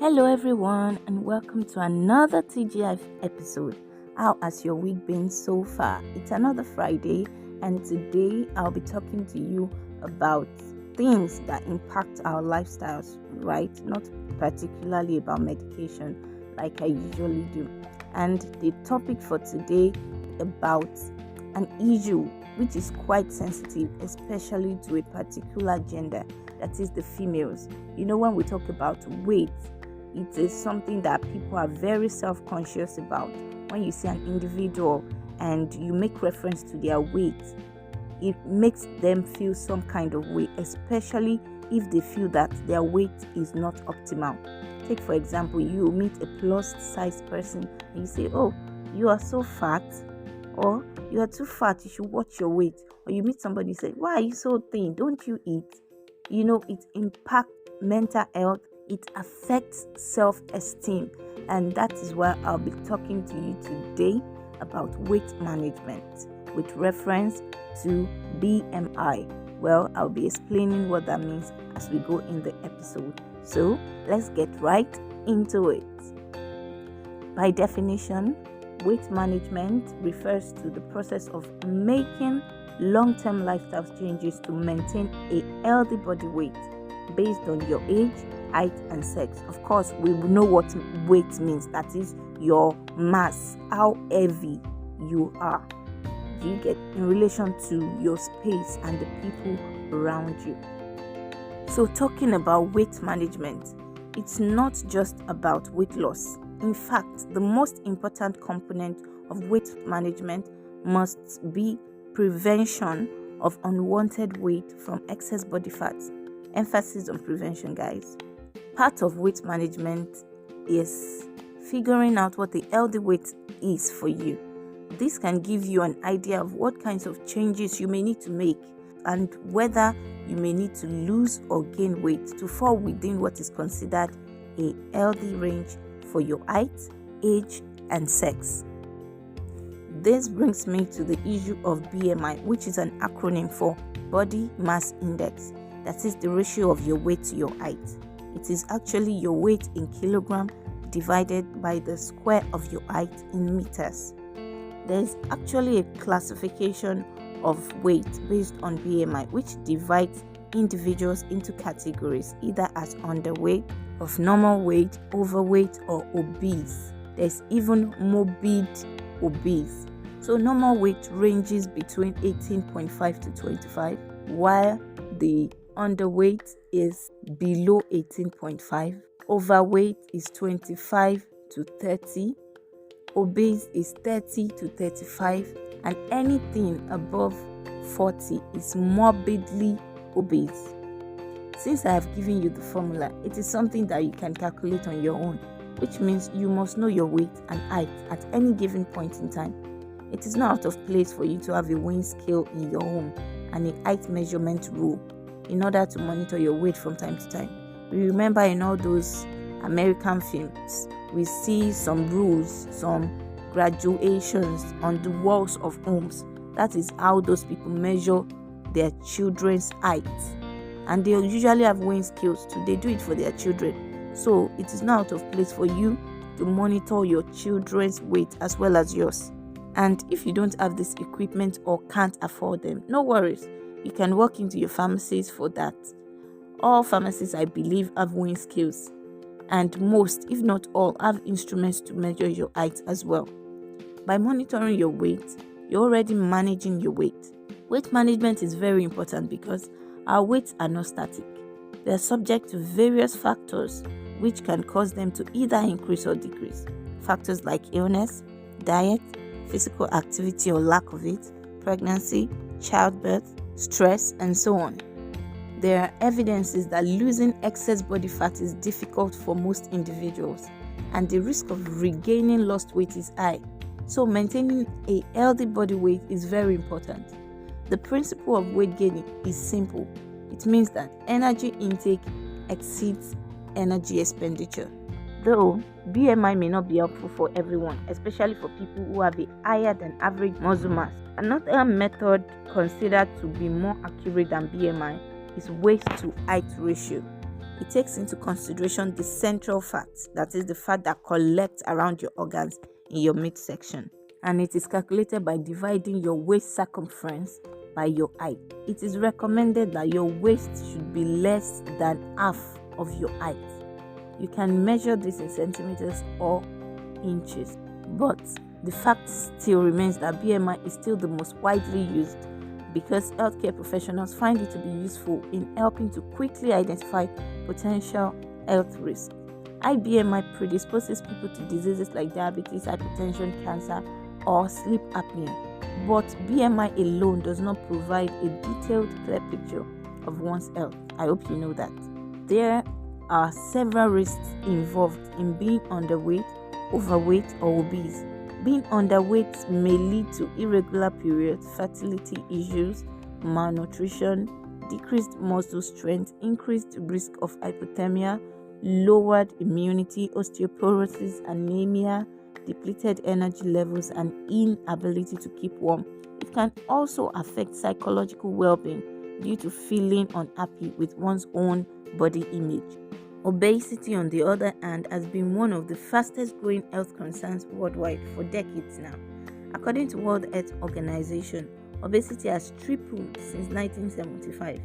Hello everyone and welcome to another TGI episode. How has your week been so far? It's another Friday and today I'll be talking to you about things that impact our lifestyles, right? Not particularly about medication like I usually do. And the topic for today about an issue which is quite sensitive, especially to a particular gender, that is the females. When we talk about weight, it is something that people are very self-conscious about. When you see an individual and you make reference to their weight, it makes them feel some kind of way, especially if they feel that their weight is not optimal. Take for example, you meet a plus size person and you say, "Oh, you are so fat," or "You are too fat, you should watch your weight." Or you meet somebody and say, "Why are you so thin? Don't you eat?" It impacts mental health. It affects self-esteem, and that is why I'll be talking to you today about weight management with reference to BMI. Well, I'll be explaining what that means as we go in the episode. So let's get right into it. By definition, weight management refers to the process of making long-term lifestyle changes to maintain a healthy body weight based on your age, height and sex. Of course, we know what weight means. That is your mass, how heavy you are. Do you get, in relation to your space and the people around you? So talking about weight management, it's not just about weight loss. In fact, the most important component of weight management must be prevention of unwanted weight from excess body fat. Emphasis on prevention, guys. Part of weight management is figuring out what the healthy weight is for you. This can give you an idea of what kinds of changes you may need to make and whether you may need to lose or gain weight to fall within what is considered a healthy range for your height, age, and sex. This brings me to the issue of BMI, which is an acronym for Body Mass Index. That is the ratio of your weight to your height. It is actually your weight in kilogram divided by the square of your height in meters. There is actually a classification of weight based on BMI, which divides individuals into categories, either as underweight, of normal weight, overweight, or obese. There's even morbid obese. So normal weight ranges between 18.5 to 25, while the underweight is below 18.5, overweight is 25 to 30, obese is 30 to 35, and anything above 40 is morbidly obese. Since I have given you the formula, it is something that you can calculate on your own, which means you must know your weight and height at any given point in time. It is not out of place for you to have a weighing scale in your home and a height measurement rule in order to monitor your weight from time to time. We remember in all those American films, we see some rules, some graduations on the walls of homes. That is how those people measure their children's height. And they usually have weighing scales too. They do it for their children. So it is not out of place for you to monitor your children's weight as well as yours. And if you don't have this equipment or can't afford them, no worries. You can walk into your pharmacies for that. All pharmacies, I believe, have weighing scales. And most, if not all, have instruments to measure your height as well. By monitoring your weight, you're already managing your weight. Weight management is very important because our weights are not static. They are subject to various factors which can cause them to either increase or decrease. Factors like illness, diet, physical activity or lack of it, pregnancy, childbirth, stress, and so on. There are evidences that losing excess body fat is difficult for most individuals, and the risk of regaining lost weight is high. So maintaining a healthy body weight is very important. The principle of weight gaining is simple. It means that energy intake exceeds energy expenditure. Though BMI may not be helpful for everyone, especially for people who have a higher than average muscle mass. Another method considered to be more accurate than BMI is weight to height ratio. It takes into consideration the central fat, that is the fat that collects around your organs in your midsection. And it is calculated by dividing your waist circumference by your height. It is recommended that your waist should be less than half of your height. You can measure this in centimeters or inches, but the fact still remains that BMI is still the most widely used because healthcare professionals find it to be useful in helping to quickly identify potential health risks. High BMI predisposes people to diseases like diabetes, hypertension, cancer, or sleep apnea, but BMI alone does not provide a detailed, clear picture of one's health. I hope you know that. There are several risks involved in being underweight, overweight, or obese. Being underweight may lead to irregular periods, fertility issues, malnutrition, decreased muscle strength, increased risk of hypothermia, lowered immunity, osteoporosis, anemia, depleted energy levels, and inability to keep warm. It can also affect psychological well-being due to feeling unhappy with one's own body image. Obesity, on the other hand, has been one of the fastest growing health concerns worldwide for decades now. According to World Health Organization, obesity has tripled since 1975.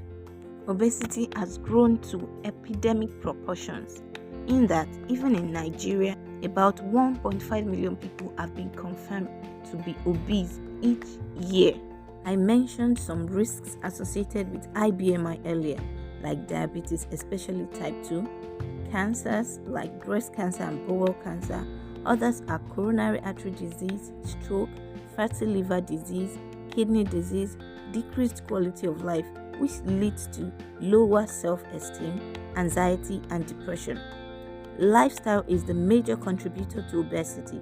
Obesity has grown to epidemic proportions, in that even in Nigeria, about 1.5 million people have been confirmed to be obese each year. I mentioned some risks associated with high BMI earlier, like diabetes, especially type 2, cancers like breast cancer and bowel cancer. Others are coronary artery disease, stroke, fatty liver disease, kidney disease, decreased quality of life, which leads to lower self-esteem, anxiety, and depression. Lifestyle is the major contributor to obesity.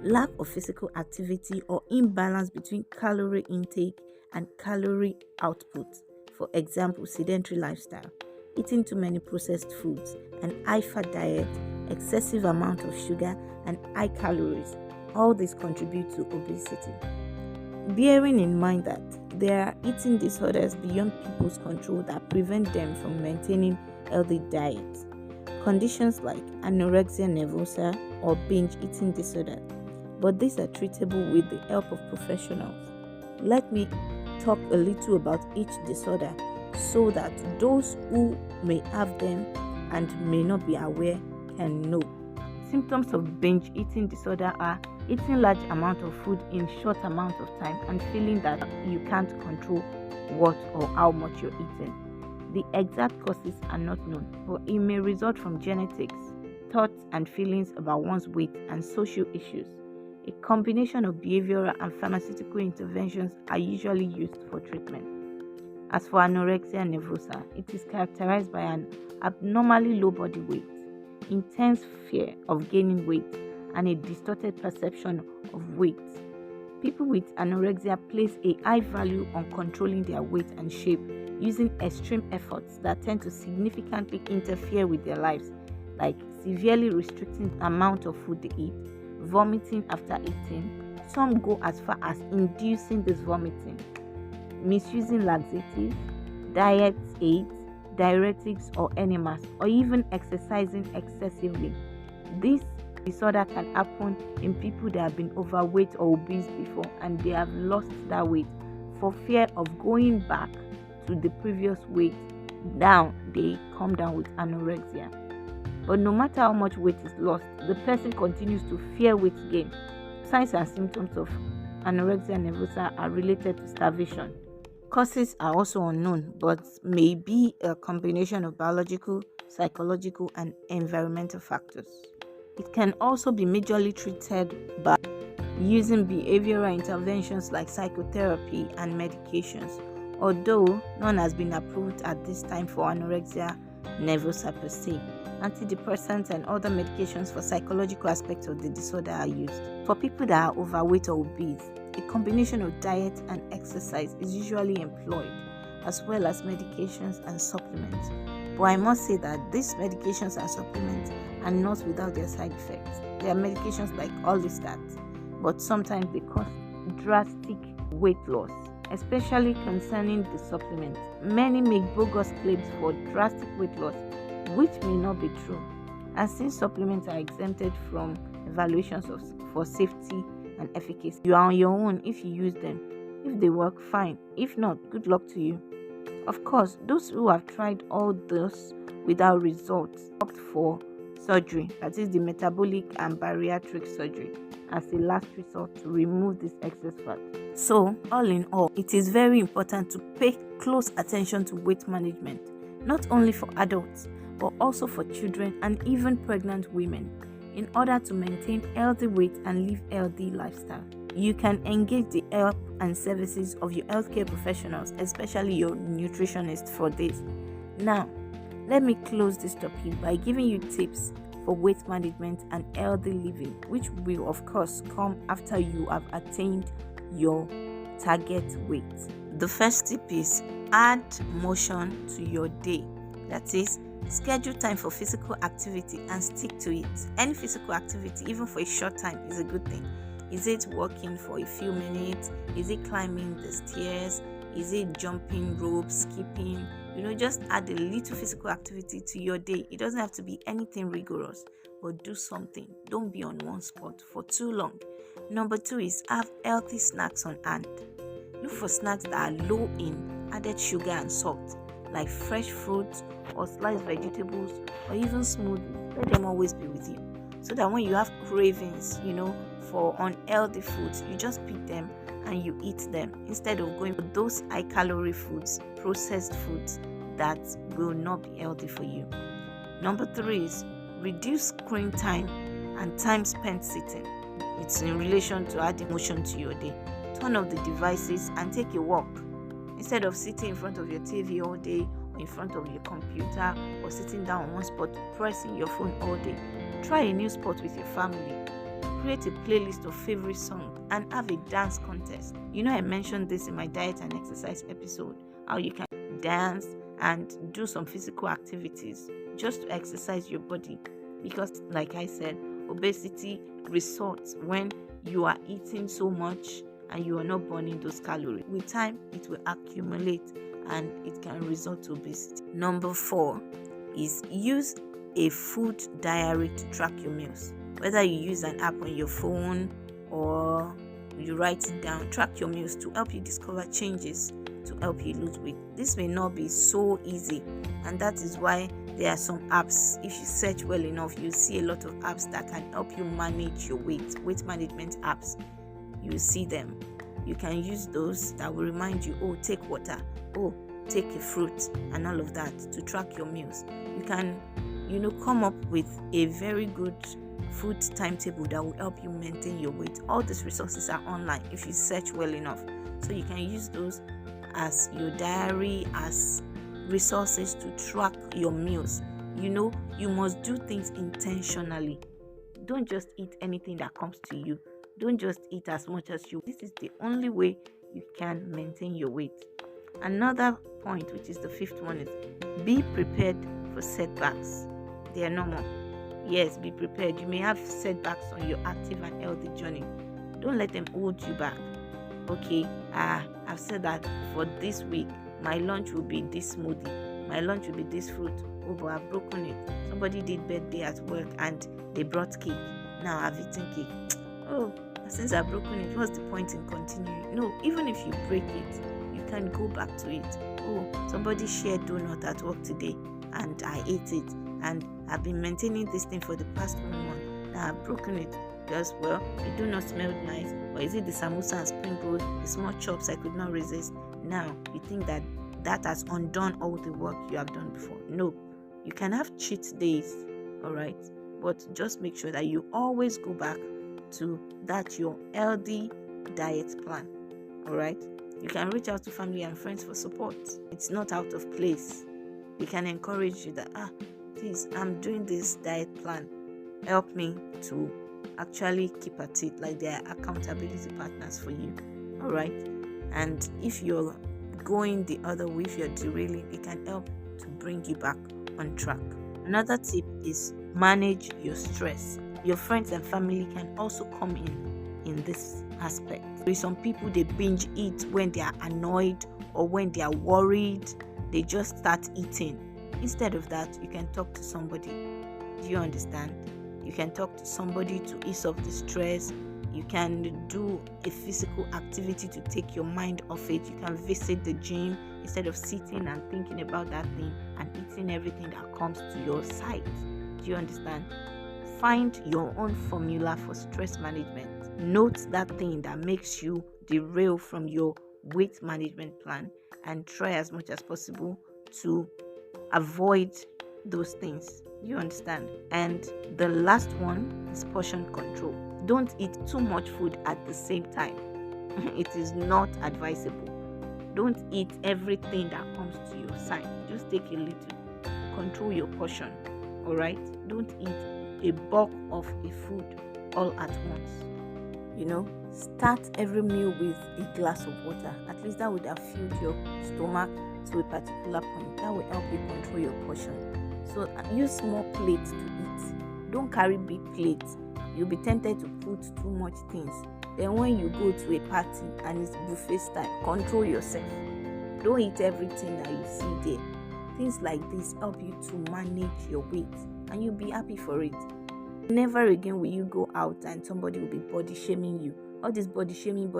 Lack of physical activity or imbalance between calorie intake and calorie output. For example, sedentary lifestyle, eating too many processed foods, an high-fat diet, excessive amount of sugar, and high calories. All these contribute to obesity. Bearing in mind that there are eating disorders beyond people's control that prevent them from maintaining healthy diets. Conditions like anorexia nervosa or binge eating disorder, but these are treatable with the help of professionals. Let me talk a little about each disorder so that those who may have them and may not be aware can know. Symptoms of binge eating disorder are eating large amount of food in short amount of time and feeling that you can't control what or how much you're eating. The exact causes are not known, but it may result from genetics, thoughts and feelings about one's weight, and social issues. A combination of behavioral and pharmaceutical interventions are usually used for treatment. As for anorexia nervosa, it is characterized by an abnormally low body weight, intense fear of gaining weight, and a distorted perception of weight. People with anorexia place a high value on controlling their weight and shape using extreme efforts that tend to significantly interfere with their lives, like severely restricting the amount of food they eat, vomiting after eating. Some go as far as inducing this vomiting, misusing laxatives, diet aids, diuretics or enemas, or even exercising excessively. This disorder can happen in people that have been overweight or obese before and they have lost that weight. For fear of going back to the previous weight down, they come down with anorexia. But no matter how much weight is lost, the person continues to fear weight gain. Signs and symptoms of anorexia nervosa are related to starvation. Causes are also unknown, but may be a combination of biological, psychological, and environmental factors. It can also be majorly treated by using behavioral interventions like psychotherapy and medications, although none has been approved at this time for anorexia nervosa per se. Antidepressants and other medications for psychological aspects of the disorder are used. For people that are overweight or obese, a combination of diet and exercise is usually employed, as well as medications and supplements. But I must say that these medications and supplements are not without their side effects. There are medications like Orlistat, but sometimes they cause drastic weight loss, especially concerning the supplements. Many make bogus claims for drastic weight loss which may not be true. And since supplements are exempted from evaluations for safety and efficacy, you are on your own if you use them. If they work, fine. If not, good luck to you. Of course, those who have tried all this without results opt for surgery, that is the metabolic and bariatric surgery, as a last resort to remove this excess fat. So, all in all, it is very important to pay close attention to weight management, not only for adults, but also for children and even pregnant women, in order to maintain healthy weight and live healthy lifestyle. You can engage the help and services of your healthcare professionals, especially your nutritionist, for this. Now, let me close this topic by giving you tips for weight management and healthy living, which will of course come after you have attained your target weight. The first tip is add motion to your day. That is, schedule time for physical activity and stick to it. Any physical activity, even for a short time, is a good thing. Is it walking for a few minutes? Is it climbing the stairs? Is it jumping rope, skipping? Just add a little physical activity to your day. It doesn't have to be anything rigorous, but do something. Don't be on one spot for too long. Number 2 is have healthy snacks on hand. Look for snacks that are low in added sugar and salt, like fresh fruits or sliced vegetables or even smoothies. Let them always be with you, so that when you have cravings, for unhealthy foods, you just pick them and you eat them, instead of going for those high calorie foods, processed foods that will not be healthy for you. Number 3 is reduce screen time and time spent sitting. It's in relation to adding motion to your day. Turn off the devices and take a walk. Instead of sitting in front of your TV all day, or in front of your computer, or sitting down on one spot pressing your phone all day, try a new sport with your family. Create a playlist of favorite songs and have a dance contest. I mentioned this in my diet and exercise episode, how you can dance and do some physical activities just to exercise your body, because like I said, obesity results when you are eating so much and you are not burning those calories. With time, it will accumulate and it can result to obesity. Number 4 is use a food diary to track your meals. Whether you use an app on your phone or you write it down, track your meals to help you discover changes to help you lose weight. This may not be so easy, and that is why there are some apps. If you search well enough, you'll see a lot of apps that can help you manage your weight management apps. You'll see them. You can use those that will remind you, take water, take a fruit, and all of that to track your meals. You can, come up with a very good food timetable that will help you maintain your weight. All these resources are online if you search well enough, so you can use those as your diary, as resources to track your meals. You must do things intentionally. Don't just eat anything that comes to you. Don't just eat as much as you. This is the only way you can maintain your weight. Another point, which is the 5th one, is be prepared for setbacks. They are normal. Yes, be prepared. You may have setbacks on your active and healthy journey. Don't let them hold you back. Okay, I've said that for this week, my lunch will be this smoothie. My lunch will be this fruit. But I've broken it. Somebody did birthday at work and they brought cake. Now I've eaten cake. Since I've broken it, what's the point in continuing? No, even if you break it, you can go back to it. Somebody shared donut at work today and I ate it. And I've been maintaining this thing for the past 1 month. Now I've broken it because, it do not smell nice. Or is it the samosa and spring roll, the small chops I could not resist? Now you think that has undone all the work you have done before. No, you can have cheat days, alright? But just make sure that you always go back to that your healthy diet plan, alright? You can reach out to family and friends for support. It's not out of place. They can encourage you that, please, I'm doing this diet plan. Help me to actually keep at it, like they are accountability partners for you. Alright? And if you're going the other way, if you're derailing, it can help to bring you back on track. Another tip is manage your stress. Your friends and family can also come in this aspect. With some people, they binge eat when they are annoyed or when they are worried. They just start eating. Instead of that, you can talk to somebody. Do you understand? You can talk to somebody to ease off the stress. You can do a physical activity to take your mind off it. You can visit the gym instead of sitting and thinking about that thing and eating everything that comes to your sight. Do you understand? Find your own formula for stress management. Note that thing that makes you derail from your weight management plan and try as much as possible to avoid those things. You understand? And the last one is portion control. Don't eat too much food at the same time. It is not advisable. Don't eat everything that comes to your side. Just take a little. Control your portion. Alright? Don't eat a bulk of a food all at once. Start every meal with a glass of water. At least that would have filled your stomach to a particular point. That will help you control your portion. So use small plates to eat. Don't carry big plates. You'll be tempted to put too much things. Then when you go to a party and it's buffet style, control yourself. Don't eat everything that you see there. Things like this help you to manage your weight and you'll be happy for it. Never again will you go out and somebody will be body shaming you. All this body shaming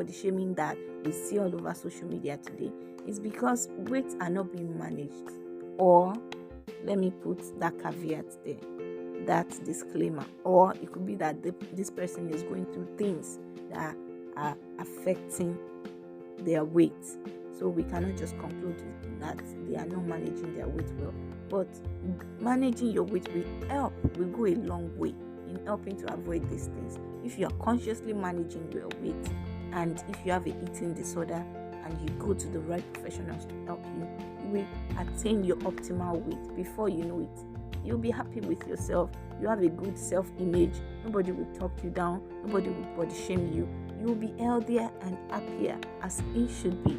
that we see all over social media today is because weights are not being managed. Or let me put that caveat there, that disclaimer. Or it could be that this person is going through things that are affecting their weight. So we cannot just conclude that they are not managing their weight well. But managing your weight will go a long way in helping to avoid these things. If you are consciously managing your weight, and if you have an eating disorder and you go to the right professionals to help you, you will attain your optimal weight. Before you know it, you'll be happy with yourself. You have a good self-image. Nobody will talk you down. Nobody will body shame you. You will be healthier and happier as it should be.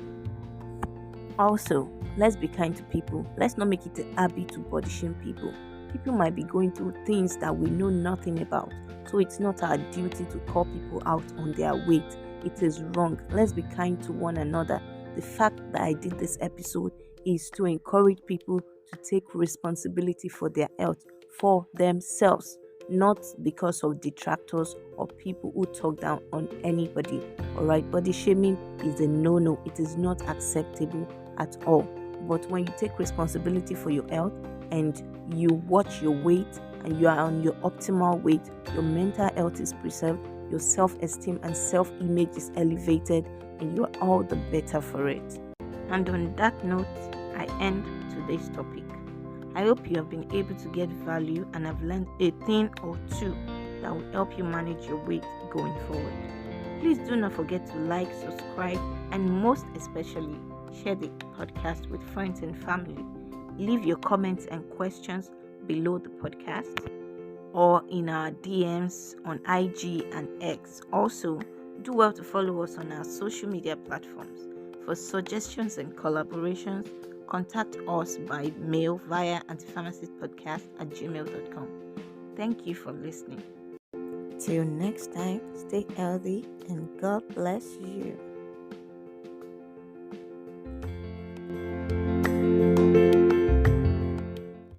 Also, let's be kind to people. Let's not make it a habit to body shame people. People might be going through things that we know nothing about. So it's not our duty to call people out on their weight. It is wrong. Let's be kind to one another. The fact that I did this episode is to encourage people to take responsibility for their health, for themselves, not because of detractors or people who talk down on anybody. Alright, body shaming is a no-no. It is not acceptable at all. But when you take responsibility for your health and you watch your weight and you are on your optimal weight, your mental health is preserved, your self-esteem and self-image is elevated, and you are all the better for it. And on that note, I end today's topic. I hope you have been able to get value and have learned a thing or two that will help you manage your weight going forward. Please do not forget to like, subscribe, and most especially, share the podcast with friends and family. Leave your comments and questions below the podcast or in our DMs on IG and X. Also, do well to follow us on our social media platforms. For suggestions and collaborations, contact us by mail via anti-pharmacistpodcast@gmail.com. Thank you for listening. Till next time, stay healthy and God bless you.